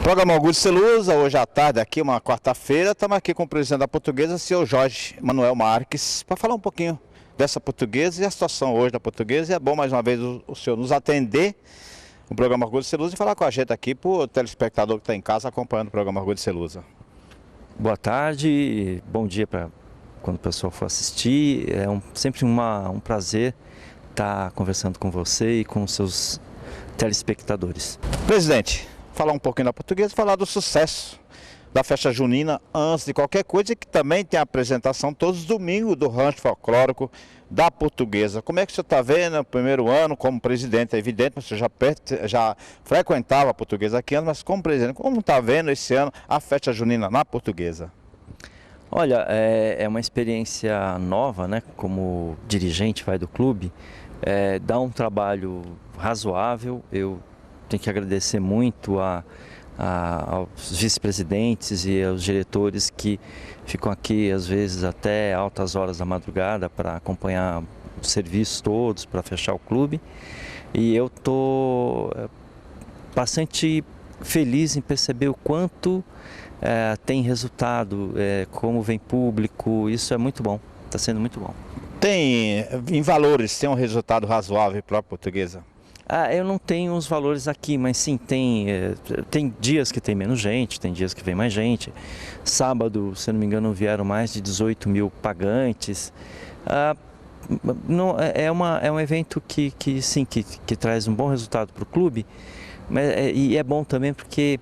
Programa Orgulho de Celusa, hoje à tarde, aqui uma quarta-feira, estamos aqui com o presidente da Portuguesa, senhor Jorge Manuel Marques, para falar um pouquinho dessa Portuguesa e a situação hoje da Portuguesa. E é bom mais uma vez o senhor nos atender o programa Orgulho de Celusa e falar com a gente aqui para o telespectador que está em casa acompanhando o programa Orgulho de Celusa. Boa tarde, bom dia para quando o pessoal for assistir. É sempre um prazer estar conversando com você e com os seus telespectadores. Presidente, falar um pouquinho da Portuguesa, falar do sucesso da festa junina antes de qualquer coisa, e que também tem a apresentação todos os domingos do rancho folclórico da Portuguesa. Como é que o senhor está vendo o primeiro ano como presidente? É evidente, você já frequentava a Portuguesa aqui antes, mas como presidente, como está vendo esse ano a festa junina na Portuguesa? Olha, é uma experiência nova, né? Como dirigente do clube, dá um trabalho razoável. Eu tenho que agradecer muito aos vice-presidentes e aos diretores que ficam aqui às vezes até altas horas da madrugada para acompanhar os serviços todos, para fechar o clube. E eu estou bastante feliz em perceber o quanto tem resultado, como vem público. Isso é muito bom, está sendo muito bom. Tem, em valores, tem um resultado razoável para a Portuguesa? Eu não tenho os valores aqui, mas sim, tem dias que tem menos gente, tem dias que vem mais gente. Sábado, se não me engano, vieram mais de 18 mil pagantes. É um evento que traz um bom resultado para o clube, e é bom também porque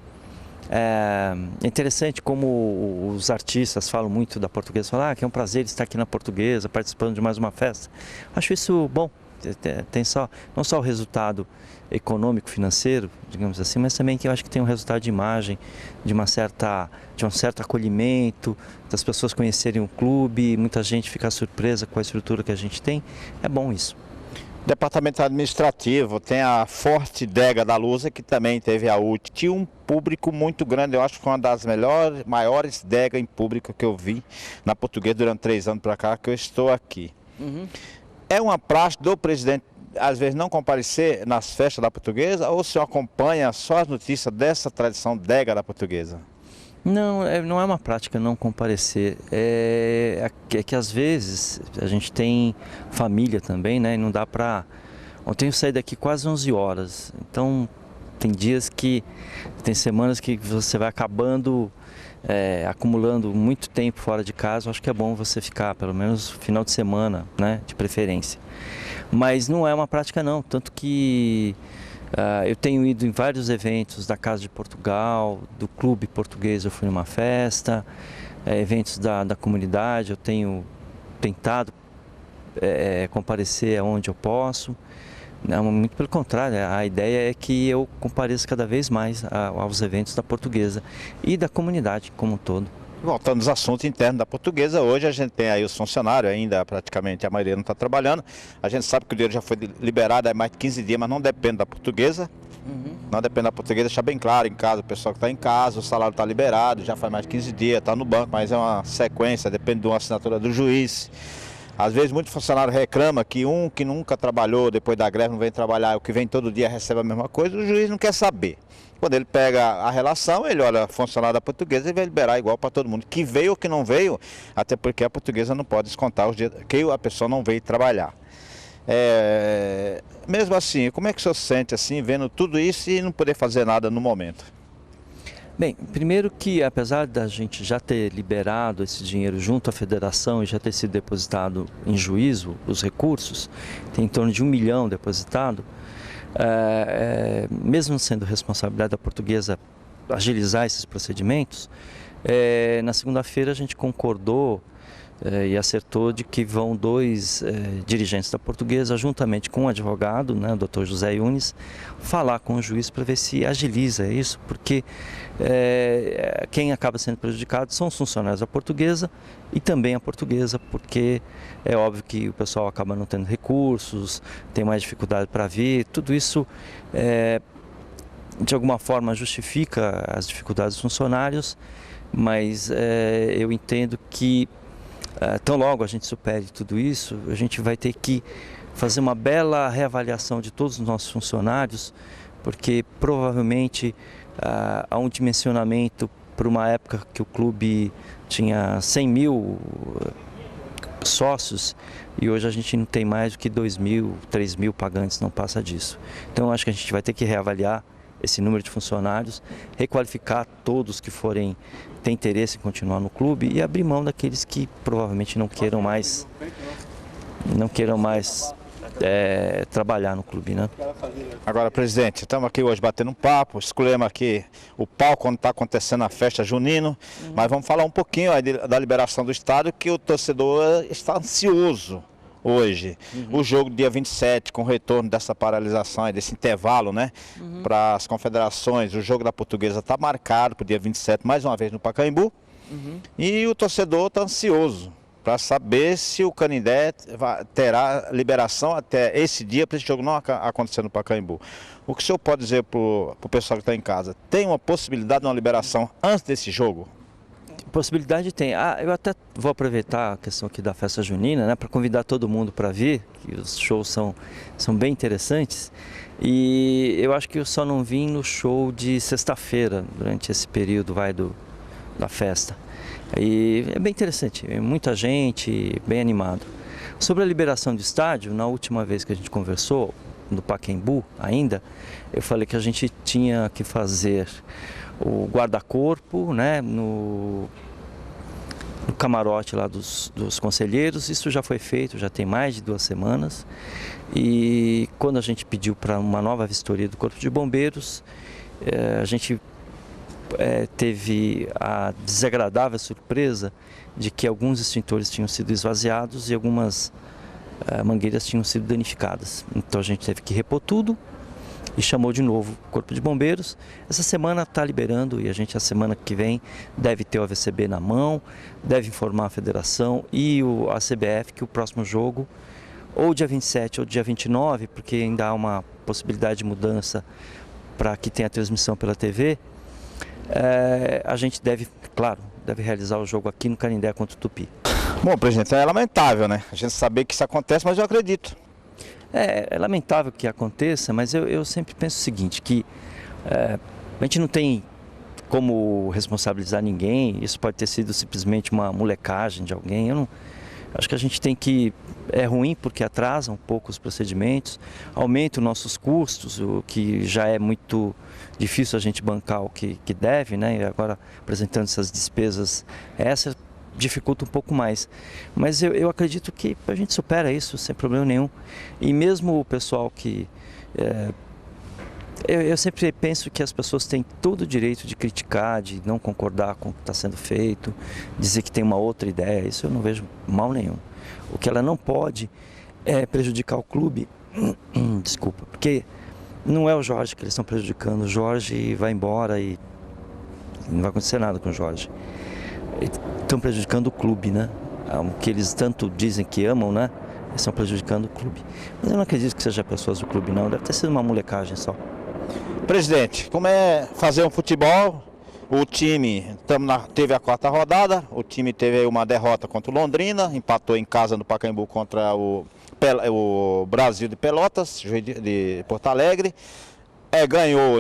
é interessante como os artistas falam muito da Portuguesa, falam que é um prazer estar aqui na Portuguesa, participando de mais uma festa. Acho isso bom. Tem não só o resultado econômico, financeiro, digamos assim, mas também que eu acho que tem um resultado de imagem, de um certo acolhimento, das pessoas conhecerem o clube, muita gente ficar surpresa com a estrutura que a gente tem. É bom isso. Departamento administrativo, tem a Forte Dega da Lusa, que também teve a última. Tinha um público muito grande, eu acho que foi uma das maiores degas em público que eu vi na Portuguesa durante 3 anos para cá que eu estou aqui. Uhum. É uma praxe do presidente, às vezes, não comparecer nas festas da Portuguesa, ou o senhor acompanha só as notícias dessa tradição dega da Portuguesa? Não, não é uma prática não comparecer. É que às vezes a gente tem família também, né? E não dá para... Ontem eu saí daqui quase 11 horas, então tem semanas que você vai acabando acumulando muito tempo fora de casa. Eu acho que é bom você ficar pelo menos final de semana, né, de preferência. Mas não é uma prática não, tanto que eu tenho ido em vários eventos da Casa de Portugal, do Clube Português. Eu fui numa festa, eventos da comunidade. Eu tenho tentado comparecer aonde eu posso. Não, muito pelo contrário, a ideia é que eu compareça cada vez mais aos eventos da Portuguesa e da comunidade como um todo. Voltando aos assuntos internos da Portuguesa, hoje a gente tem aí os funcionários, ainda praticamente a maioria não está trabalhando. A gente sabe que o dinheiro já foi liberado há mais de 15 dias, mas não depende da Portuguesa. Uhum. Não depende da Portuguesa, deixar bem claro em casa, o pessoal que está em casa, o salário está liberado, já faz mais de 15 dias, está no banco, mas é uma sequência, depende de uma assinatura do juiz. Às vezes muito funcionário reclama que que nunca trabalhou depois da greve não vem trabalhar, o que vem todo dia recebe a mesma coisa, o juiz não quer saber. Quando ele pega a relação, ele olha funcionário da Portuguesa e vai liberar igual para todo mundo, que veio ou que não veio, até porque a Portuguesa não pode descontar os dias que a pessoa não veio trabalhar. Mesmo assim, como é que o senhor se sente assim, vendo tudo isso e não poder fazer nada no momento? Bem, primeiro que apesar da gente já ter liberado esse dinheiro junto à federação e já ter sido depositado em juízo, os recursos, tem em torno de 1 milhão depositado, mesmo sendo responsabilidade da Portuguesa agilizar esses procedimentos, na segunda-feira a gente concordou e acertou de que vão 2 dirigentes da Portuguesa, juntamente com o advogado, né, o Dr. José Yunes, falar com o juiz para ver se agiliza isso, porque quem acaba sendo prejudicado são os funcionários da Portuguesa e também a Portuguesa, porque é óbvio que o pessoal acaba não tendo recursos, tem mais dificuldade para vir. Tudo isso de alguma forma justifica as dificuldades dos funcionários, mas eu entendo que tão logo a gente supere tudo isso, a gente vai ter que fazer uma bela reavaliação de todos os nossos funcionários, porque provavelmente há um dimensionamento para uma época que o clube tinha 100 mil sócios e hoje a gente não tem mais do que 2 mil, 3 mil pagantes, não passa disso. Então eu acho que a gente vai ter que reavaliar esse número de funcionários, requalificar todos que têm interesse em continuar no clube e abrir mão daqueles que provavelmente não queiram mais trabalhar no clube, né? Agora, presidente, estamos aqui hoje batendo um papo, escolhemos aqui o palco quando está acontecendo a festa junina, mas vamos falar um pouquinho aí da liberação do estádio, que o torcedor está ansioso hoje. O jogo dia 27, com o retorno dessa paralisação, desse intervalo, né, para as confederações, o jogo da Portuguesa está marcado para o dia 27, mais uma vez no Pacaembu, e o torcedor está ansioso para saber se o Canindé terá liberação até esse dia, para esse jogo não acontecer no Pacaembu. O que o senhor pode dizer para o pessoal que está em casa? Tem uma possibilidade de uma liberação antes desse jogo? Possibilidade tem. Eu até vou aproveitar a questão aqui da festa junina, né, para convidar todo mundo para vir, que os shows são bem interessantes. E eu acho que eu só não vim no show de sexta-feira, durante esse período da festa. E é bem interessante, muita gente, bem animado. Sobre a liberação do estádio, na última vez que a gente conversou, no Pacaembu ainda, eu falei que a gente tinha que fazer o guarda-corpo, né, no camarote lá dos conselheiros. Isso já foi feito, já tem mais de 2 semanas. E quando a gente pediu para uma nova vistoria do Corpo de Bombeiros, a gente teve a desagradável surpresa de que alguns extintores tinham sido esvaziados e algumas mangueiras tinham sido danificadas. Então a gente teve que repor tudo e chamou de novo o Corpo de Bombeiros. Essa semana está liberando e a gente, a semana que vem, deve ter o AVCB na mão, deve informar a federação e a CBF que o próximo jogo, ou dia 27 ou dia 29, porque ainda há uma possibilidade de mudança para que tenha transmissão pela TV, a gente deve realizar o jogo aqui no Canindé contra o Tupi. Bom, presidente, é lamentável, né? A gente saber que isso acontece, mas eu acredito. É lamentável que aconteça, mas eu sempre penso o seguinte, que a gente não tem como responsabilizar ninguém, isso pode ter sido simplesmente uma molecagem de alguém. Acho que a gente tem que... É ruim porque atrasa um pouco os procedimentos, aumenta os nossos custos, o que já é muito difícil a gente bancar o que deve, né? E agora apresentando essas despesas, essa dificulta um pouco mais. Mas eu acredito que a gente supera isso sem problema nenhum. E mesmo o pessoal que... Eu sempre penso que as pessoas têm todo o direito de criticar, de não concordar com o que está sendo feito, dizer que tem uma outra ideia, isso eu não vejo mal nenhum. O que ela não pode é prejudicar o clube, desculpa, porque não é o Jorge que eles estão prejudicando, o Jorge vai embora e não vai acontecer nada com o Jorge. Eles estão prejudicando o clube, né? O que eles tanto dizem que amam, né? Eles estão prejudicando o clube. Mas eu não acredito que seja pessoas do clube, não, deve ter sido uma molecagem só. Presidente, como é fazer um futebol? O time teve a 4ª rodada, o time teve aí uma derrota contra o Londrina, empatou em casa no Pacaembu contra o Brasil de Pelotas, juiz de Porto Alegre, ganhou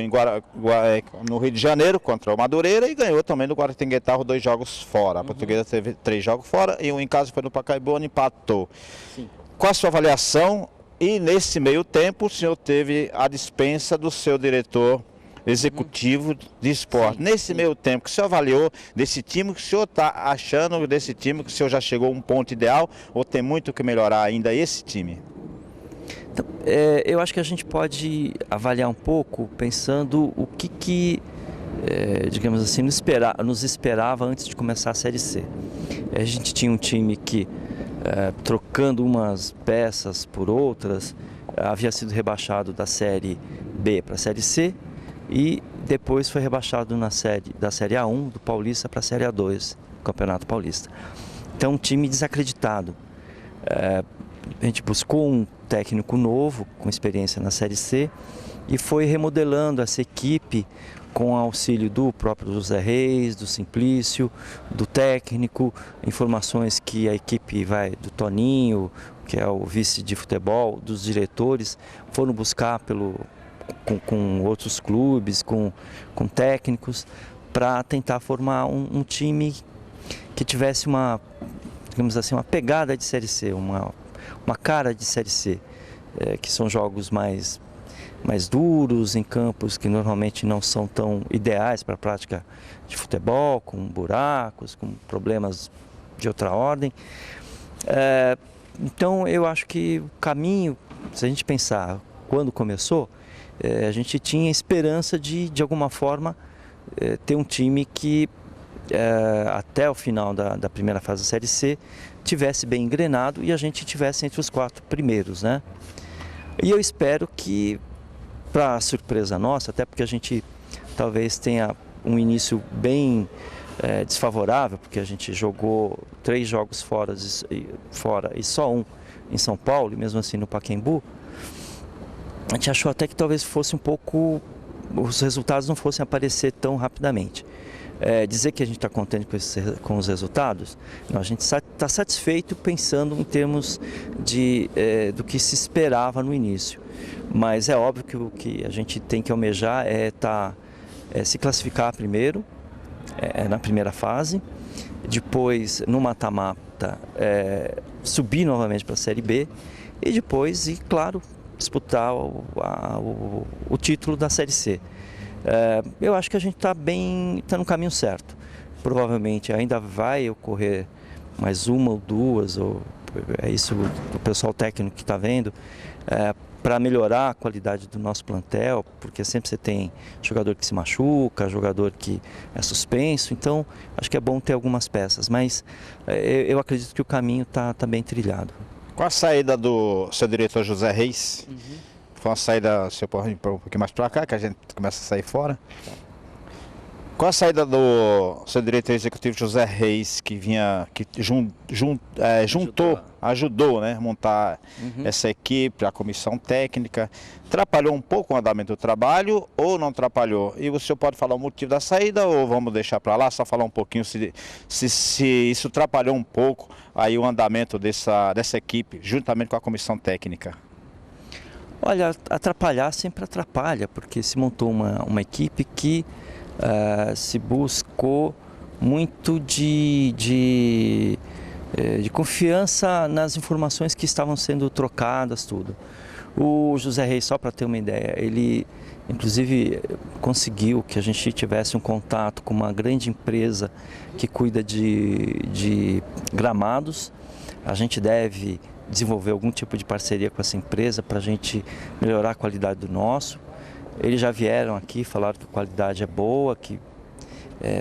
no Rio de Janeiro contra o Madureira e ganhou também no Guaratinguetá 2 jogos fora. A Portuguesa teve 3 jogos fora e um em casa foi no Pacaembu, onde empatou. Sim. Qual a sua avaliação? E nesse meio tempo o senhor teve a dispensa do seu diretor executivo de esporte. Sim, nesse meio tempo, que o senhor avaliou desse time, que o senhor está achando desse time, que o senhor já chegou a um ponto ideal ou tem muito que melhorar ainda esse time? Então, eu acho que a gente pode avaliar um pouco pensando o que digamos assim, nos esperava antes de começar a Série C. A gente tinha um time que, trocando umas peças por outras, havia sido rebaixado da Série B para a Série C e depois foi rebaixado da Série A1 do Paulista para a Série A2 do Campeonato Paulista. Então, um time desacreditado. A gente buscou um técnico novo, com experiência na Série C, e foi remodelando essa equipe com auxílio do próprio José Reis, do Simplício, do técnico, informações que a equipe do Toninho, que é o vice de futebol, dos diretores, foram buscar com outros clubes, com técnicos, para tentar formar um time que tivesse digamos assim, uma pegada de Série C, uma cara de Série C, que são jogos mais duros, em campos que normalmente não são tão ideais para a prática de futebol, com buracos, com problemas de outra ordem. Então eu acho que o caminho, se a gente pensar quando começou, a gente tinha esperança de alguma forma ter um time que até o final da primeira fase da Série C tivesse bem engrenado e a gente tivesse entre os 4 primeiros, né? E eu espero que, para surpresa nossa, até porque a gente talvez tenha um início bem desfavorável, porque a gente jogou 3 jogos fora e só um em São Paulo, e mesmo assim no Pacaembu, a gente achou até que talvez fosse um pouco, os resultados não fossem aparecer tão rapidamente. Dizer que a gente está contente com os resultados, não, a gente está satisfeito pensando em termos do que se esperava no início. Mas é óbvio que o que a gente tem que almejar é se classificar primeiro, na primeira fase, depois no mata-mata subir novamente para a Série B e depois, e claro, disputar o título da Série C. Eu acho que a gente está no caminho certo. Provavelmente ainda vai ocorrer mais uma ou duas, ou é isso o pessoal técnico que está vendo, para melhorar a qualidade do nosso plantel, porque sempre você tem jogador que se machuca, jogador que é suspenso, então acho que é bom ter algumas peças, mas eu acredito que o caminho está bem trilhado. Com a saída do seu diretor José Reis, foi uma saída, se eu pôr um pouquinho mais para cá, que a gente começa a sair fora. Com a saída do seu diretor executivo José Reis, que ajudou, né, a montar essa equipe, a comissão técnica, atrapalhou um pouco o andamento do trabalho ou não atrapalhou? E o senhor pode falar o motivo da saída ou vamos deixar para lá, só falar um pouquinho se isso atrapalhou um pouco aí o andamento dessa equipe, juntamente com a comissão técnica? Olha, atrapalhar sempre atrapalha, porque se montou uma equipe que se buscou muito de confiança nas informações que estavam sendo trocadas, tudo. O José Reis, só para ter uma ideia, ele inclusive conseguiu que a gente tivesse um contato com uma grande empresa que cuida de gramados. A gente deve desenvolver algum tipo de parceria com essa empresa para a gente melhorar a qualidade do nosso. Eles já vieram aqui, falaram que a qualidade é boa,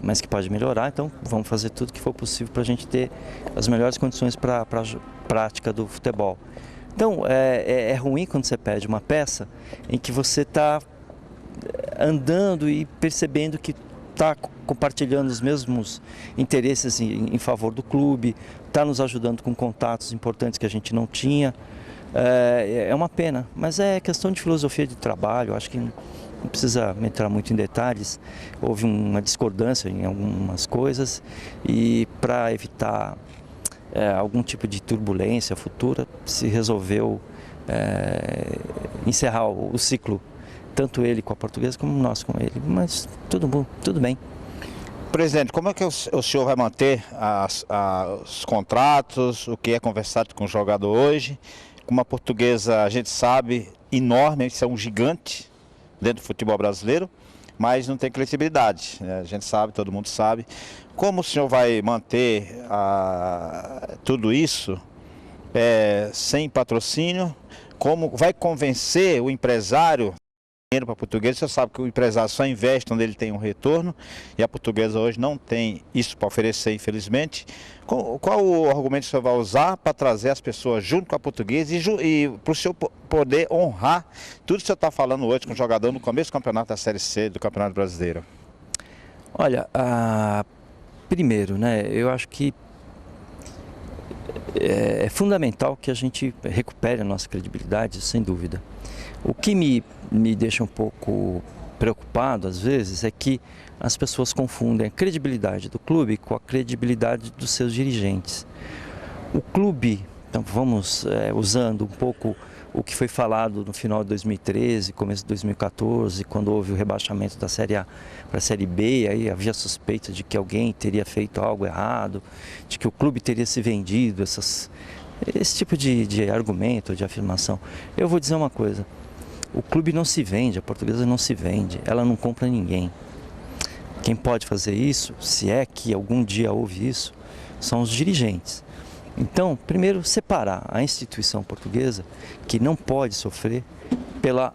mas que pode melhorar, então vamos fazer tudo que for possível para a gente ter as melhores condições para a prática do futebol. Então, é ruim quando você perde uma peça em que você está andando e percebendo que está compartilhando os mesmos interesses em favor do clube, está nos ajudando com contatos importantes que a gente não tinha. É uma pena, mas é questão de filosofia de trabalho, acho que não precisa entrar muito em detalhes. Houve uma discordância em algumas coisas e para evitar algum tipo de turbulência futura, se resolveu encerrar o ciclo, tanto ele com a Portuguesa como nós com ele, mas tudo bom, tudo bem. Presidente, como é que o senhor vai manter os contratos, o que é conversado com o jogador hoje? Com uma Portuguesa, a gente sabe, enorme, isso é um gigante dentro do futebol brasileiro, mas não tem credibilidade, né? A gente sabe, todo mundo sabe. Como o senhor vai manter tudo isso sem patrocínio? Como vai convencer o empresário dinheiro para a Portuguesa? Você sabe que o empresário só investe onde ele tem um retorno e a Portuguesa hoje não tem isso para oferecer, infelizmente. Qual o argumento que o senhor vai usar para trazer as pessoas junto com a Portuguesa e para o senhor poder honrar tudo que o senhor está falando hoje com o jogador no começo do campeonato da Série C do Campeonato Brasileiro? Olha, primeiro, né, eu acho que é fundamental que a gente recupere a nossa credibilidade, sem dúvida. O que me deixa um pouco preocupado, às vezes, é que as pessoas confundem a credibilidade do clube com a credibilidade dos seus dirigentes. O clube, então vamos usando um pouco o que foi falado no final de 2013, começo de 2014, quando houve o rebaixamento da Série A para a Série B, aí havia suspeita de que alguém teria feito algo errado, de que o clube teria se vendido, esse tipo de argumento, de afirmação. Eu vou dizer uma coisa, o clube não se vende, a Portuguesa não se vende, ela não compra ninguém. Quem pode fazer isso, se é que algum dia houve isso, são os dirigentes. Então, primeiro, separar a instituição portuguesa, que não pode sofrer pela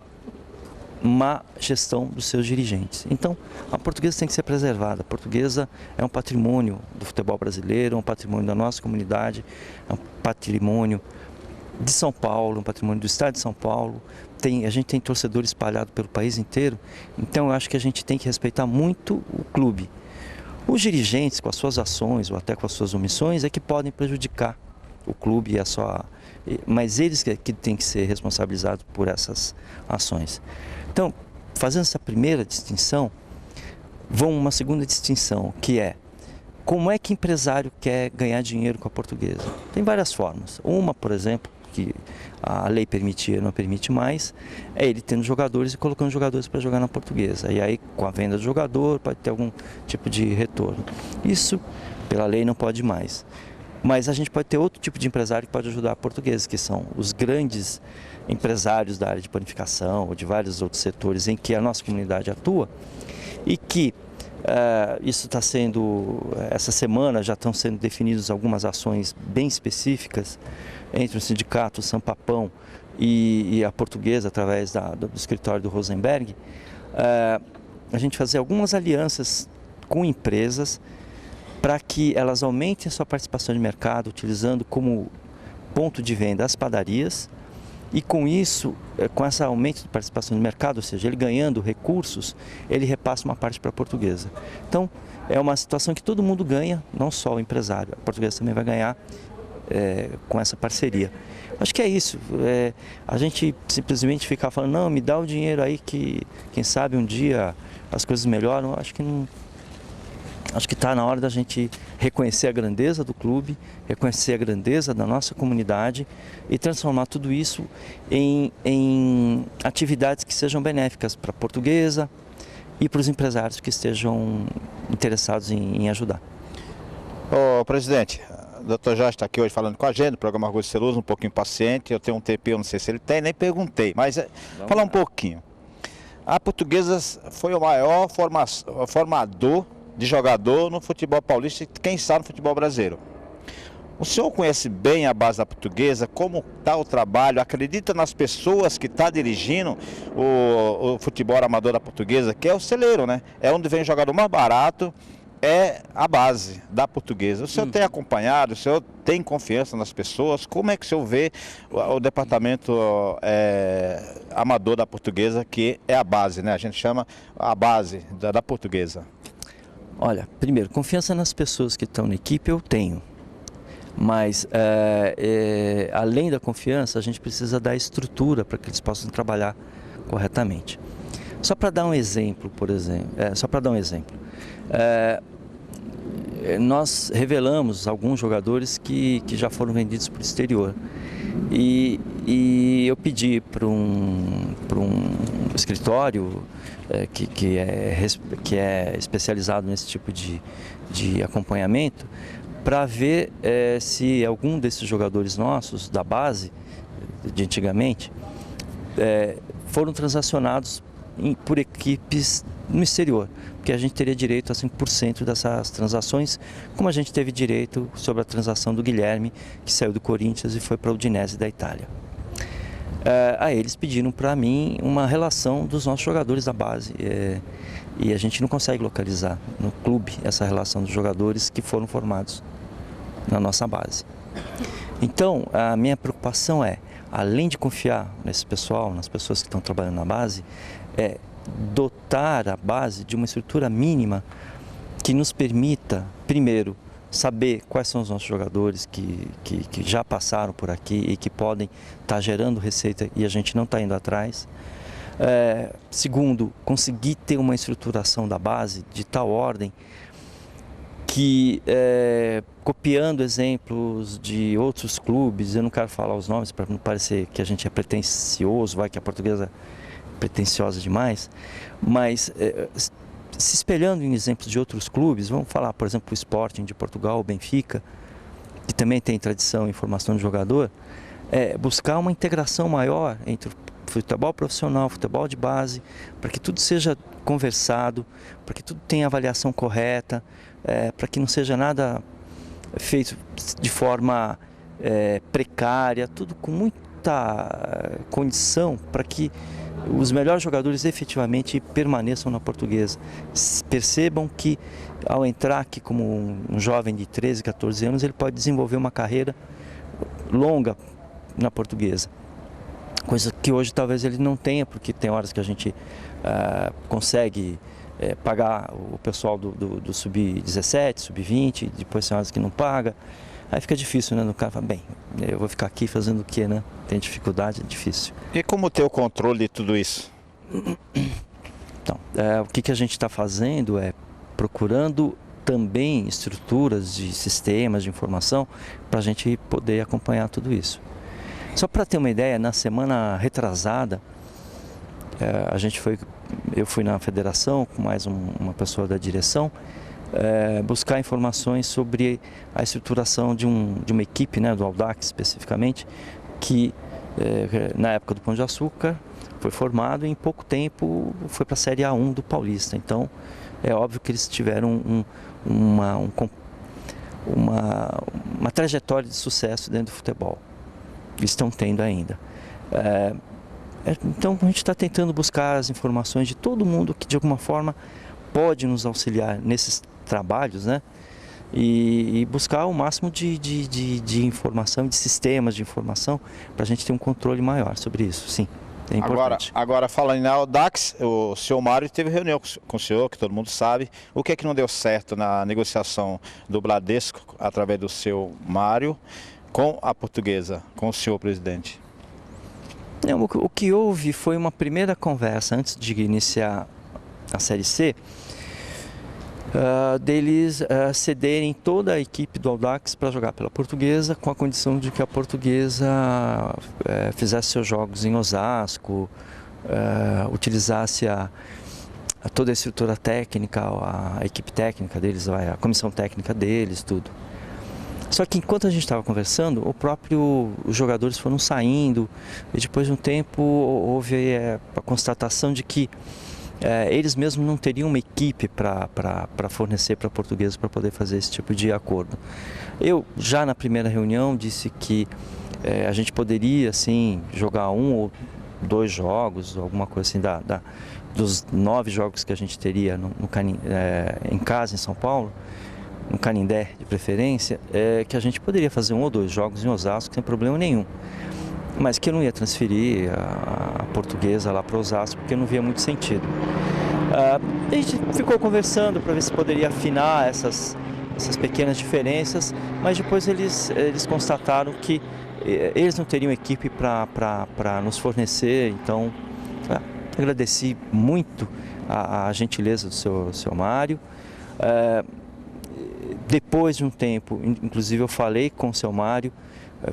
má gestão dos seus dirigentes. Então, a Portuguesa tem que ser preservada. A Portuguesa é um patrimônio do futebol brasileiro, é um patrimônio da nossa comunidade, é um patrimônio de São Paulo, um patrimônio do estado de São Paulo. A gente tem torcedores espalhados pelo país inteiro, então eu acho que a gente tem que respeitar muito o clube. Os dirigentes, com as suas ações ou até com as suas omissões, é que podem prejudicar o clube, mas eles que têm que ser responsabilizados por essas ações. Então, fazendo essa primeira distinção, vamos uma segunda distinção, que é como é que empresário quer ganhar dinheiro com a Portuguesa? Tem várias formas. Uma, por exemplo, que a lei permitia, não permite mais, é ele tendo jogadores e colocando jogadores para jogar na Portuguesa. E aí, com a venda do jogador, pode ter algum tipo de retorno. Isso, pela lei, não pode mais. Mas a gente pode ter outro tipo de empresário que pode ajudar a Portuguesa, que são os grandes empresários da área de panificação ou de vários outros setores em que a nossa comunidade atua e que isso está sendo, essa semana já estão sendo definidas algumas ações bem específicas entre o sindicato Sampapão e a Portuguesa, através do escritório do Rosenberg, a gente fazer algumas alianças com empresas para que elas aumentem a sua participação de mercado, utilizando como ponto de venda as padarias, e com isso, com esse aumento de participação de mercado, ou seja, ele ganhando recursos, ele repassa uma parte para a Portuguesa. Então, é uma situação que todo mundo ganha, não só o empresário, a Portuguesa também vai ganhar com essa parceria. Acho que é isso, a gente simplesmente ficar falando, não, me dá o dinheiro aí que quem sabe um dia as coisas melhoram, acho que não. Acho que está na hora da gente reconhecer a grandeza do clube, reconhecer a grandeza da nossa comunidade e transformar tudo isso em atividades que sejam benéficas para a Portuguesa e para os empresários que estejam interessados em ajudar. Ô, presidente, o Dr. Jorge está aqui hoje falando com a gente, do programa Orgulho Celuloso, um pouquinho paciente. Eu tenho um tempinho, não sei se ele tem, nem perguntei, mas falar um pouquinho. A Portuguesa foi o maior formador de jogador no futebol paulista e quem está no futebol brasileiro. O senhor conhece bem a base da Portuguesa, como está o trabalho, acredita nas pessoas que está dirigindo o futebol amador da Portuguesa, que é o celeiro, né? É onde vem o jogador mais barato, é a base da Portuguesa. O senhor tem acompanhado, o senhor tem confiança nas pessoas? Como é que o senhor vê o departamento amador da Portuguesa, que é a base, né? A gente chama a base da Portuguesa. Olha, primeiro, confiança nas pessoas que estão na equipe eu tenho, mas além da confiança, a gente precisa dar estrutura para que eles possam trabalhar corretamente. Só para dar um exemplo, nós revelamos alguns jogadores que já foram vendidos para o exterior e eu pedi para um escritório que é especializado nesse tipo de acompanhamento para ver se algum desses jogadores nossos da base de antigamente foram transacionados por equipes no exterior, porque a gente teria direito a 5% dessas transações, como a gente teve direito sobre a transação do Guilherme, que saiu do Corinthians e foi para a Udinese da Itália. Aí eles pediram para mim uma relação dos nossos jogadores da base e a gente não consegue localizar no clube essa relação dos jogadores que foram formados na nossa base. Então, a minha preocupação além de confiar nesse pessoal, nas pessoas que estão trabalhando na base, dotar a base de uma estrutura mínima que nos permita, primeiro, saber quais são os nossos jogadores que já passaram por aqui e que podem estar gerando receita e a gente não está indo atrás. Segundo, conseguir ter uma estruturação da base de tal ordem que copiando exemplos de outros clubes, eu não quero falar os nomes para não parecer que a gente é pretensioso, que a Portuguesa é pretensiosa demais, mas se espelhando em exemplos de outros clubes, vamos falar, por exemplo, o Sporting de Portugal, o Benfica, que também tem tradição em formação de jogador, buscar uma integração maior entre o futebol profissional, futebol de base, para que tudo seja conversado, para que tudo tenha avaliação correta, para que não seja nada feito de forma precária, tudo com muita condição para que os melhores jogadores efetivamente permaneçam na Portuguesa. Percebam que ao entrar aqui como um jovem de 13, 14 anos, ele pode desenvolver uma carreira longa na Portuguesa. Coisa que hoje talvez ele não tenha, porque tem horas que a gente consegue pagar o pessoal do sub-17, sub-20, depois tem horas que não paga. Aí fica difícil, né? No cara fala, bem, eu vou ficar aqui fazendo o quê, né? Tem dificuldade, é difícil. E como ter o controle de tudo isso? Então, o que a gente está fazendo é procurando também estruturas de sistemas de informação para a gente poder acompanhar tudo isso. Só para ter uma ideia, na semana retrasada, eu fui na federação com mais uma pessoa da direção, buscar informações sobre a estruturação de uma equipe, né, do Audax especificamente, que na época do Pão de Açúcar foi formado e em pouco tempo foi para a Série A1 do Paulista. Então é óbvio que eles tiveram uma trajetória de sucesso dentro do futebol. Estão tendo ainda. Então a gente está tentando buscar as informações de todo mundo que de alguma forma pode nos auxiliar nesses trabalhos, né? E buscar o máximo de informação, de sistemas de informação, para a gente ter um controle maior sobre isso, sim. É importante. Agora falando em Audax, o senhor Mário teve reunião com o senhor, que todo mundo sabe. O que é que não deu certo na negociação do Bradesco, através do seu Mário, com a Portuguesa, com o senhor presidente? O que houve foi uma primeira conversa antes de iniciar a Série C, deles cederem toda a equipe do Audax para jogar pela Portuguesa, com a condição de que a Portuguesa fizesse seus jogos em Osasco, utilizasse toda a estrutura técnica, a equipe técnica deles, a comissão técnica deles, tudo. Só que enquanto a gente estava conversando, os jogadores foram saindo e depois de um tempo houve a constatação de que eles mesmos não teriam uma equipe para fornecer para a Portuguesa para poder fazer esse tipo de acordo. Eu já na primeira reunião disse que a gente poderia assim jogar 1 ou 2 jogos, alguma coisa assim dos 9 jogos que a gente teria em casa em São Paulo, no Canindé de preferência, que a gente poderia fazer 1 ou 2 jogos em Osasco sem problema nenhum. Mas que eu não ia transferir a Portuguesa lá para Osasco, porque eu não via muito sentido. A gente ficou conversando para ver se poderia afinar essas pequenas diferenças, mas depois eles constataram que eles não teriam equipe para nos fornecer, então agradeci muito a gentileza do seu Mário. Depois de um tempo, inclusive eu falei com o seu Mário,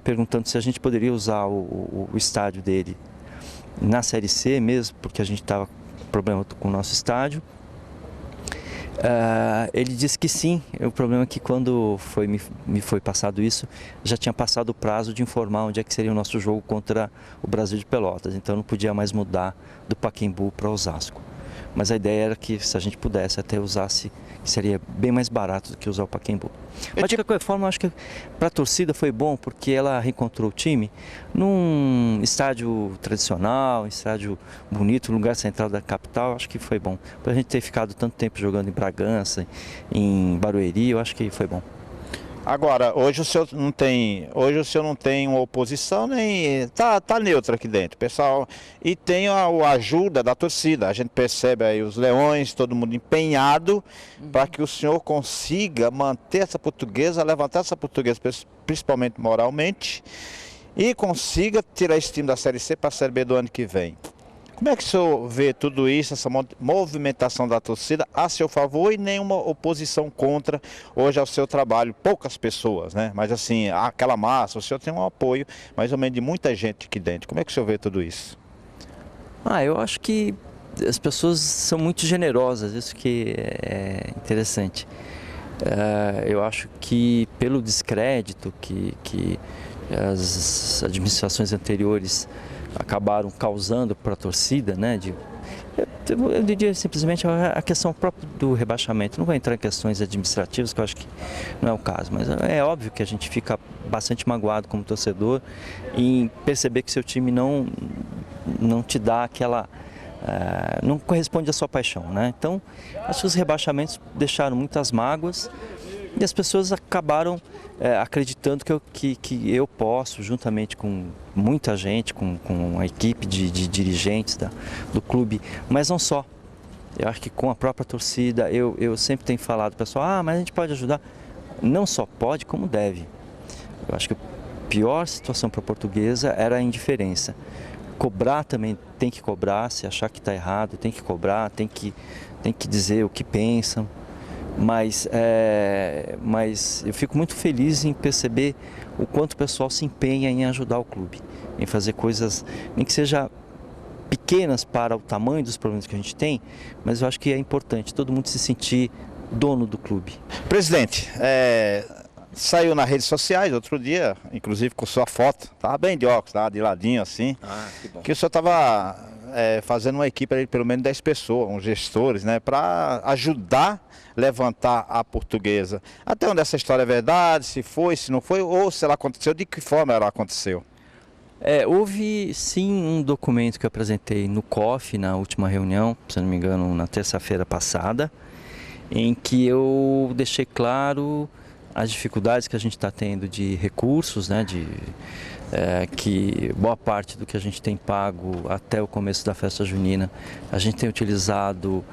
perguntando se a gente poderia usar o estádio dele na Série C mesmo, porque a gente estava com problema com o nosso estádio. Ele disse que sim. O problema é que quando me foi passado isso, já tinha passado o prazo de informar onde é que seria o nosso jogo contra o Brasil de Pelotas, então não podia mais mudar do Pacaembu para Osasco. Mas a ideia era que se a gente pudesse até usasse, seria bem mais barato do que usar o Pacaembu. Mas de qualquer forma, eu acho que para a torcida foi bom, porque ela reencontrou o time num estádio tradicional, um estádio bonito, lugar central da capital. Acho que foi bom. Para a gente ter ficado tanto tempo jogando em Bragança, em Barueri, eu acho que foi bom. Agora, hoje o senhor não tem uma oposição, nem tá neutro aqui dentro, pessoal, e tem a ajuda da torcida. A gente percebe aí os leões, todo mundo empenhado para que o senhor consiga manter essa Portuguesa, levantar essa Portuguesa, principalmente moralmente, e consiga tirar esse time da Série C para a Série B do ano que vem. Como é que o senhor vê tudo isso, essa movimentação da torcida a seu favor e nenhuma oposição contra hoje ao seu trabalho? Poucas pessoas, né? Mas assim, aquela massa, o senhor tem um apoio mais ou menos de muita gente aqui dentro. Como é que o senhor vê tudo isso? Eu acho que as pessoas são muito generosas, isso que é interessante. Eu acho que pelo descrédito que as administrações anteriores acabaram causando para a torcida, né? Eu diria simplesmente a questão própria do rebaixamento. Não vou entrar em questões administrativas, que eu acho que não é o caso, mas é óbvio que a gente fica bastante magoado como torcedor em perceber que seu time não te dá aquela... não corresponde à sua paixão, né? Então, acho que os rebaixamentos deixaram muitas mágoas e as pessoas acabaram acreditando que eu posso, juntamente com muita gente, com a equipe de dirigentes do clube, mas não só. Eu acho que com a própria torcida, eu sempre tenho falado, pessoal, mas a gente pode ajudar. Não só pode, como deve. Eu acho que a pior situação para a Portuguesa era a indiferença. Cobrar também tem que cobrar, se achar que está errado, tem que cobrar, tem que dizer o que pensam. Mas eu fico muito feliz em perceber o quanto o pessoal se empenha em ajudar o clube, em fazer coisas, nem que seja pequenas para o tamanho dos problemas que a gente tem, mas eu acho que é importante todo mundo se sentir dono do clube. Presidente, saiu nas redes sociais outro dia, inclusive com sua foto, estava bem de óculos, tava de ladinho assim, Que bom. que o senhor estava fazendo uma equipe ali, pelo menos 10 pessoas, uns gestores, né, para ajudar a levantar a Portuguesa. Até onde essa história é verdade, se foi, se não foi, ou se ela aconteceu, de que forma ela aconteceu? Houve sim um documento que eu apresentei no COF na última reunião, se não me engano, na terça-feira passada, em que eu deixei claro as dificuldades que a gente está tendo de recursos, né, que boa parte do que a gente tem pago até o começo da festa junina, a gente tem utilizado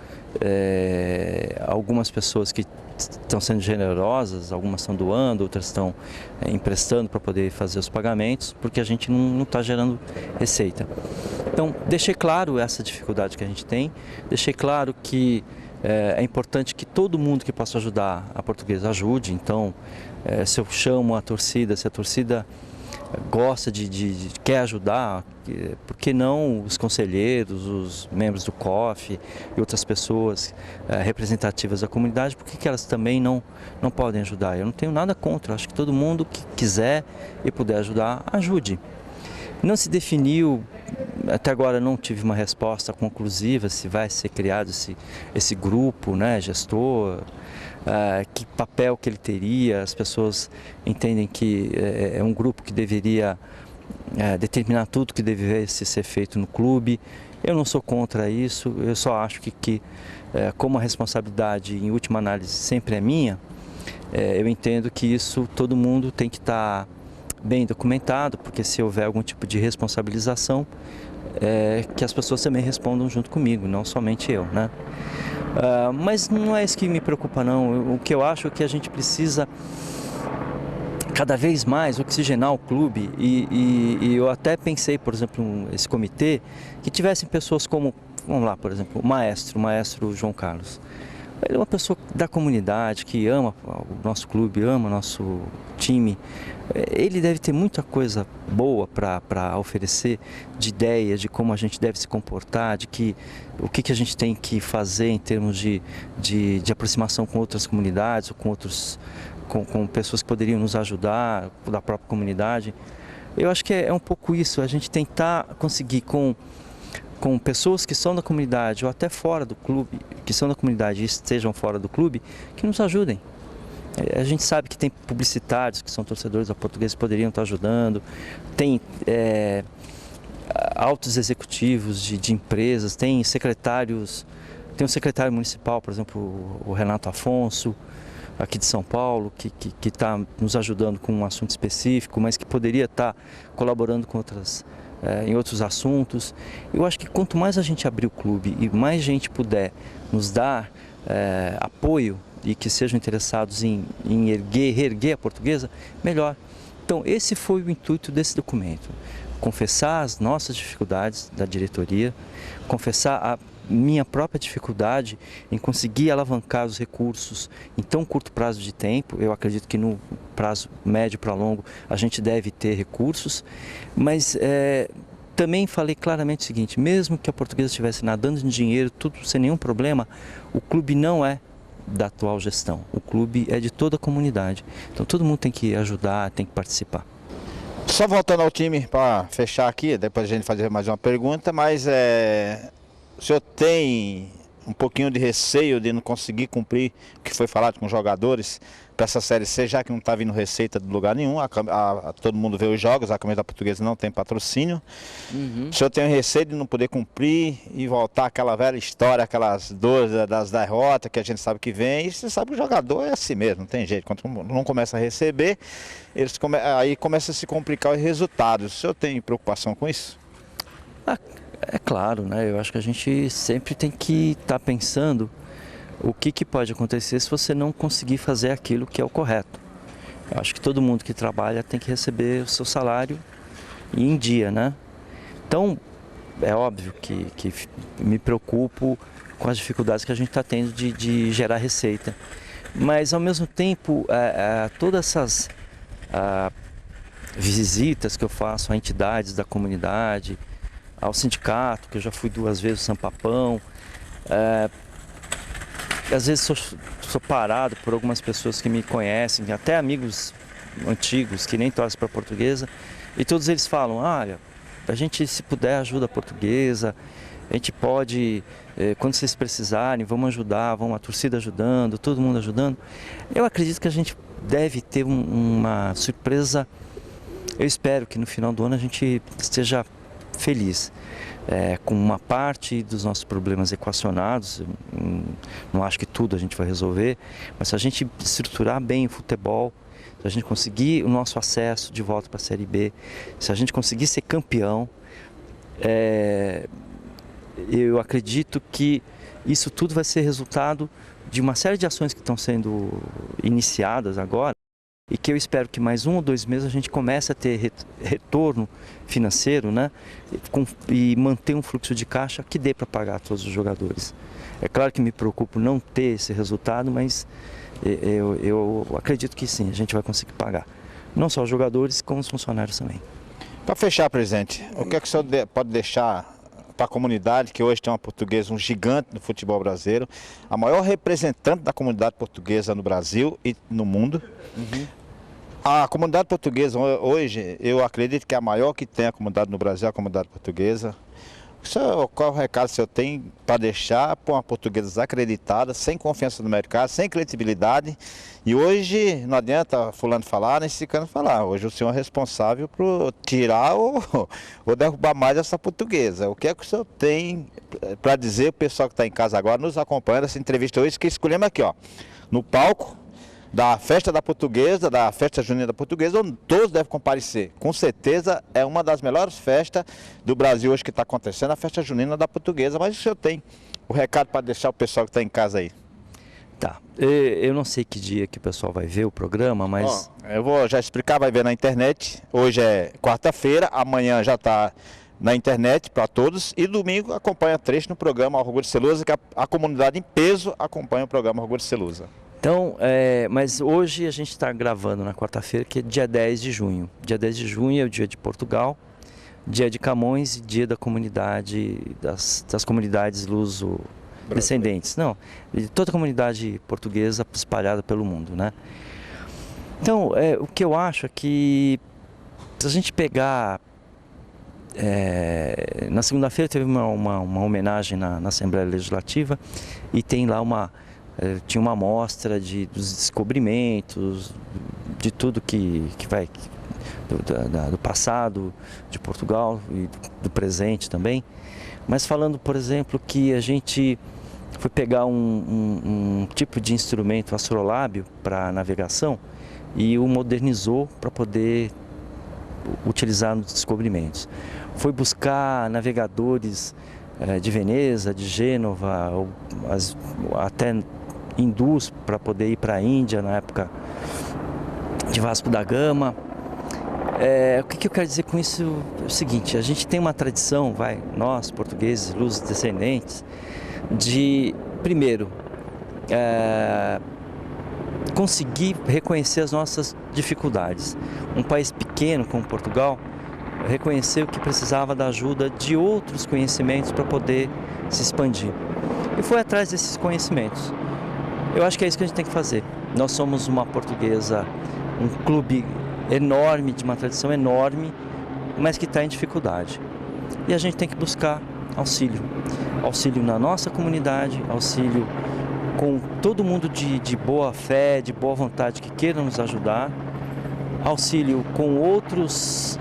algumas pessoas que estão sendo generosas, algumas estão doando, outras estão emprestando para poder fazer os pagamentos, porque a gente não está gerando receita. Então, deixei claro essa dificuldade que a gente tem, deixei claro que é importante que todo mundo que possa ajudar a Portuguesa ajude. Então, se eu chamo a torcida, se a torcida gosta quer ajudar, por que não os conselheiros, os membros do COF e outras pessoas representativas da comunidade, por que elas também não podem ajudar? Eu não tenho nada contra, acho que todo mundo que quiser e puder ajudar, ajude. Não se definiu, até agora não tive uma resposta conclusiva se vai ser criado esse grupo, né, gestor, que papel que ele teria. As pessoas entendem que é um grupo que deveria determinar tudo que devesse ser feito no clube. Eu não sou contra isso, eu só acho que como a responsabilidade em última análise sempre é minha, eu entendo que isso todo mundo tem que estar bem documentado, porque se houver algum tipo de responsabilização, que as pessoas também respondam junto comigo, não somente eu, né? Mas não é isso que me preocupa não. O que eu acho é que a gente precisa cada vez mais oxigenar o clube e eu até pensei, por exemplo, esse comitê, que tivessem pessoas como, vamos lá, por exemplo, o maestro João Carlos. Ele é uma pessoa da comunidade que ama o nosso clube, ama o nosso time. Ele deve ter muita coisa boa para oferecer, de ideias, de como a gente deve se comportar, o que a gente tem que fazer em termos de aproximação com outras comunidades, ou com pessoas que poderiam nos ajudar, da própria comunidade. Eu acho que é um pouco isso, a gente tentar conseguir com pessoas que são da comunidade ou até fora do clube, que são da comunidade e estejam fora do clube, que nos ajudem. A gente sabe que tem publicitários que são torcedores da Portuguesa que poderiam estar ajudando, tem altos executivos de empresas, tem secretários, tem um secretário municipal, por exemplo, o Renato Afonso, aqui de São Paulo, que está nos ajudando com um assunto específico, mas que poderia estar colaborando com em outros assuntos. Eu acho que quanto mais a gente abrir o clube e mais gente puder nos dar apoio e que sejam interessados em reerguer a Portuguesa, melhor. Então esse foi o intuito desse documento. confessar as nossas dificuldades da diretoria, confessar a minha própria dificuldade em conseguir alavancar os recursos em tão curto prazo de tempo. Eu acredito que no prazo médio para longo a gente deve ter recursos, mas também falei claramente o seguinte: mesmo que a Portuguesa estivesse nadando em dinheiro, tudo sem nenhum problema, o clube não é da atual gestão, o clube é de toda a comunidade, então todo mundo tem que ajudar, tem que participar. Só voltando ao time para fechar aqui, depois a gente fazer mais uma pergunta, mas o senhor tem um pouquinho de receio de não conseguir cumprir o que foi falado com os jogadores para essa Série C, já que não está vindo receita de lugar nenhum, todo mundo vê os jogos, a camisa Portuguesa não tem patrocínio. O senhor tem receio de não poder cumprir e voltar àquela velha história, aquelas dores das derrotas que a gente sabe que vem, e você sabe que o jogador é assim mesmo, não tem jeito, quando não começa a receber, aí começa a se complicar os resultados. O senhor tem preocupação com isso? É claro, né? Eu acho que a gente sempre tem que estar pensando o que pode acontecer se você não conseguir fazer aquilo que é o correto. Eu acho que todo mundo que trabalha tem que receber o seu salário em dia, né? Então, é óbvio que me preocupo com as dificuldades que a gente está tendo de gerar receita. Mas, ao mesmo tempo, todas essas visitas que eu faço a entidades da comunidade, ao sindicato, que eu já fui 2 vezes ao Sampapão. Às vezes sou parado por algumas pessoas que me conhecem, até amigos antigos que nem torcem para a Portuguesa, e todos eles falam: olha, a gente, se puder, ajuda a Portuguesa, a gente pode, quando vocês precisarem, vamos ajudar, vamos a torcida ajudando, todo mundo ajudando. Eu acredito que a gente deve ter uma surpresa. Eu espero que no final do ano a gente esteja feliz, com uma parte dos nossos problemas equacionados. Não acho que tudo a gente vai resolver, mas se a gente estruturar bem o futebol, se a gente conseguir o nosso acesso de volta para a Série B, se a gente conseguir ser campeão, eu acredito que isso tudo vai ser resultado de uma série de ações que estão sendo iniciadas agora, e que eu espero que mais 1 ou 2 meses a gente comece a ter retorno financeiro, né? E manter um fluxo de caixa que dê para pagar todos os jogadores. É claro que me preocupo não ter esse resultado, mas eu acredito que sim, a gente vai conseguir pagar. Não só os jogadores, como os funcionários também. Para fechar, presidente, o que é que o senhor pode deixar para a comunidade, que hoje tem uma Portuguesa, um gigante do futebol brasileiro, a maior representante da comunidade portuguesa no Brasil e no mundo? A comunidade portuguesa hoje, eu acredito que é a maior que tem a comunidade no Brasil, a comunidade portuguesa. Qual é o recado que o senhor tem para deixar para uma portuguesa desacreditada, sem confiança no mercado, sem credibilidade? E hoje não adianta fulano falar, nem ciclano falar. Hoje o senhor é responsável por tirar ou derrubar mais essa portuguesa. O que é que o senhor tem para dizer, o pessoal que está em casa agora, nos acompanhando essa entrevista hoje, que escolhemos aqui, ó, no palco da festa da Portuguesa, da festa junina da Portuguesa, onde todos devem comparecer. Com certeza é uma das melhores festas do Brasil hoje que está acontecendo, a festa junina da Portuguesa. Mas o senhor tem o recado para deixar o pessoal que está em casa aí? Tá, eu não sei que dia que o pessoal vai ver o programa, mas... eu vou já explicar, vai ver na internet. Hoje é quarta-feira, amanhã já está na internet para todos, e domingo acompanha trecho no programa Orgulho de Celusa, que a comunidade em peso acompanha o programa Orgulho de Celusa. Então, mas hoje a gente está gravando na quarta-feira, que é dia 10 de junho. Dia 10 de junho é o dia de Portugal, dia de Camões e dia da comunidade, das comunidades luso-descendentes. Não, de toda a comunidade portuguesa espalhada pelo mundo, né? Então, o que eu acho é que, se a gente pegar... na segunda-feira teve uma homenagem na Assembleia Legislativa, e tem lá tinha uma amostra dos descobrimentos, de tudo que vai do passado de Portugal e do presente também. Mas falando, por exemplo, que a gente foi pegar um tipo de instrumento astrolábio para navegação e o modernizou para poder utilizar nos descobrimentos. Foi buscar navegadores de Veneza, de Gênova, até hindus, para poder ir para a Índia na época de Vasco da Gama. O que eu quero dizer com isso é o seguinte: a gente tem uma tradição, nós portugueses, lusas descendentes, de, primeiro, conseguir reconhecer as nossas dificuldades. Um país pequeno como Portugal reconheceu que precisava da ajuda de outros conhecimentos para poder se expandir. E foi atrás desses conhecimentos. Eu acho que é isso que a gente tem que fazer. Nós somos uma portuguesa, um clube enorme, de uma tradição enorme, mas que está em dificuldade. E a gente tem que buscar auxílio. Auxílio na nossa comunidade, auxílio com todo mundo de boa fé, de boa vontade que queira nos ajudar, auxílio com outros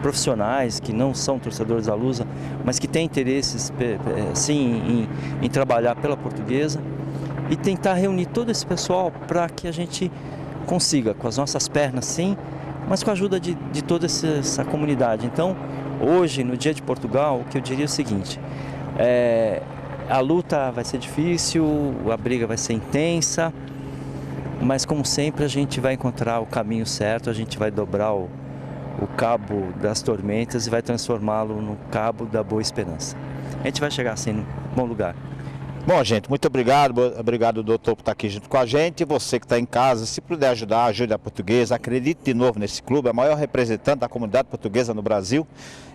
profissionais que não são torcedores da Lusa, mas que têm interesses sim em trabalhar pela Portuguesa, e tentar reunir todo esse pessoal para que a gente consiga, com as nossas pernas sim, mas com a ajuda de toda essa comunidade. Então, hoje, no Dia de Portugal, o que eu diria é o seguinte: a luta vai ser difícil, a briga vai ser intensa, mas como sempre a gente vai encontrar o caminho certo, a gente vai dobrar o cabo das tormentas e vai transformá-lo no cabo da boa esperança. A gente vai chegar assim num bom lugar. Bom, gente, muito obrigado, doutor, por estar aqui junto com a gente. E você que está em casa, se puder ajudar, ajude a Portuguesa. Acredite de novo nesse clube, a maior representante da comunidade portuguesa no Brasil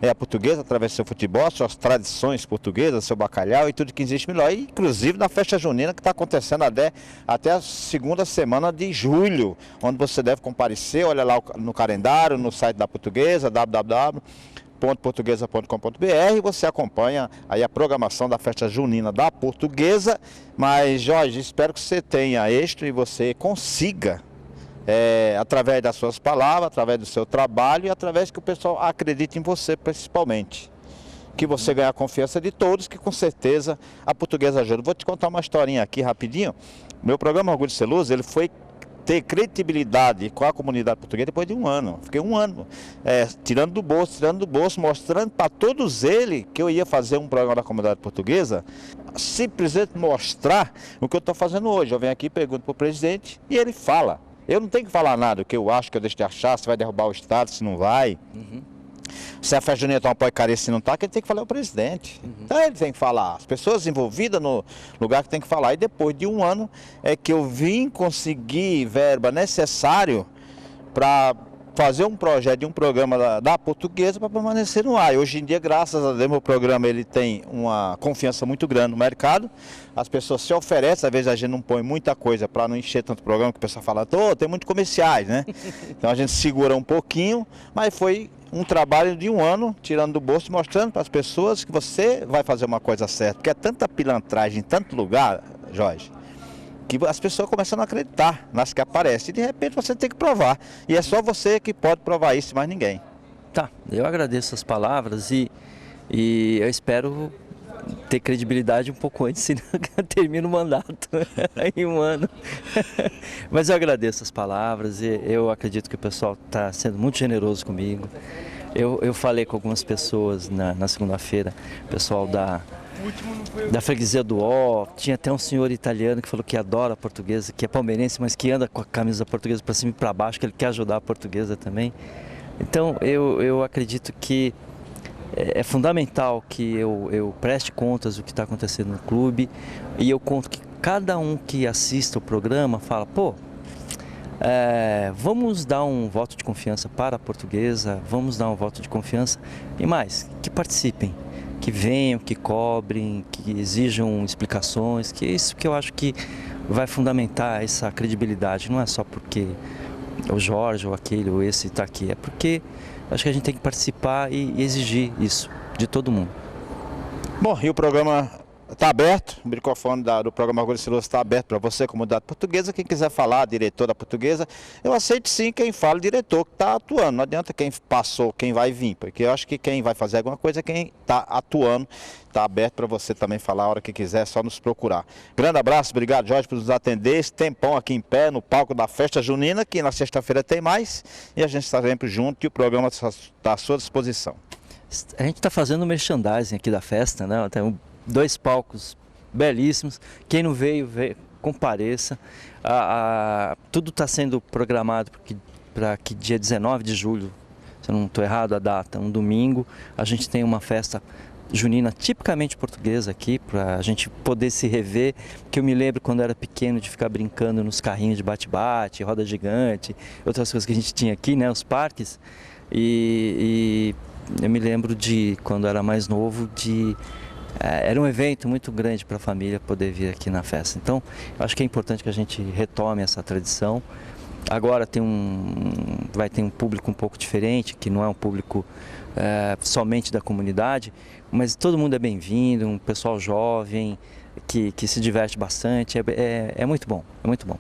é a Portuguesa, através do seu futebol, suas tradições portuguesas, seu bacalhau e tudo que existe melhor. E, inclusive na festa junina que está acontecendo até a segunda semana de julho, onde você deve comparecer. Olha lá no calendário, no site da Portuguesa, www.portuguesa.com.br, você acompanha aí a programação da festa junina da Portuguesa. Mas, Jorge, espero que você tenha êxito e você consiga, através das suas palavras, através do seu trabalho e através que o pessoal acredite em você, principalmente. Que você ganhe a confiança de todos, que com certeza a Portuguesa ajuda. Vou te contar uma historinha aqui rapidinho. Meu programa Orgulho de Ser Lusa, ele foi ter credibilidade com a comunidade portuguesa depois de um ano. Fiquei um ano tirando do bolso, mostrando para todos eles que eu ia fazer um programa da comunidade portuguesa, simplesmente mostrar o que eu estou fazendo hoje. Eu venho aqui, pergunto para o presidente e ele fala. Eu não tenho que falar nada, o que eu acho, que eu deixo de achar, se vai derrubar o Estado, se não vai. Se a festa junina está uma porcaria, se não está, quem tem que falar é o presidente. Então ele tem que falar, as pessoas envolvidas no lugar que tem que falar. E depois de um ano é que eu vim conseguir verba necessário para fazer um projeto de um programa da Portuguesa para permanecer no ar. E hoje em dia, graças a Deus, meu programa ele tem uma confiança muito grande no mercado. As pessoas se oferecem, às vezes a gente não põe muita coisa para não encher tanto programa, que o pessoal fala, tem muitos comerciais, né? Então a gente segura um pouquinho, mas foi um trabalho de um ano, tirando do bolso, mostrando para as pessoas que você vai fazer uma coisa certa. Porque é tanta pilantragem em tanto lugar, Jorge, que as pessoas começam a não acreditar nas que aparecem. E de repente você tem que provar. E é só você que pode provar isso, mais ninguém. Tá, eu agradeço as palavras e eu espero ter credibilidade um pouco antes, senão eu termino o mandato em um ano. Mas eu agradeço as palavras e eu acredito que o pessoal está sendo muito generoso comigo. Eu falei com algumas pessoas na segunda-feira, pessoal da freguesia do Ó, tinha até um senhor italiano que falou que adora a Portuguesa, que é palmeirense, mas que anda com a camisa portuguesa para cima e para baixo, que ele quer ajudar a Portuguesa também. Então eu acredito que é fundamental que eu preste contas do que está acontecendo no clube, e eu conto que cada um que assista o programa fala, vamos dar um voto de confiança para a Portuguesa, vamos dar um voto de confiança e mais, que participem, que venham, que cobrem, que exijam explicações, que é isso que eu acho que vai fundamentar essa credibilidade. Não é só porque o Jorge ou aquele ou esse está aqui, é porque acho que a gente tem que participar e exigir isso de todo mundo. Bom, e o programa está aberto, o microfone do programa Orgulho de Ser Lusa está aberto para você, comunidade portuguesa. Quem quiser falar, diretor da Portuguesa, eu aceito sim quem fala, diretor que está atuando. Não adianta quem passou, quem vai vir, porque eu acho que quem vai fazer alguma coisa é quem está atuando. Está aberto para você também falar a hora que quiser, é só nos procurar. Grande abraço, obrigado, Jorge, por nos atender. Esse tempão aqui em pé, no palco da festa junina, que na sexta-feira tem mais, e a gente está sempre junto e o programa está à sua disposição. A gente está fazendo o merchandising aqui da festa, né? Tem 2 palcos belíssimos. Quem não veio, compareça. Tudo está sendo programado porque para que dia 19 de julho, se eu não estou errado a data, um domingo, a gente tem uma festa junina tipicamente portuguesa aqui, para a gente poder se rever, que eu me lembro quando eu era pequeno de ficar brincando nos carrinhos de bate-bate, roda gigante, outras coisas que a gente tinha aqui, né, os parques, e eu me lembro de quando eu era mais novo, era um evento muito grande para a família poder vir aqui na festa. Então, eu acho que é importante que a gente retome essa tradição. Agora vai ter um público um pouco diferente, que não é um público somente da comunidade, mas todo mundo é bem-vindo, um pessoal jovem que se diverte bastante, é muito bom, é muito bom.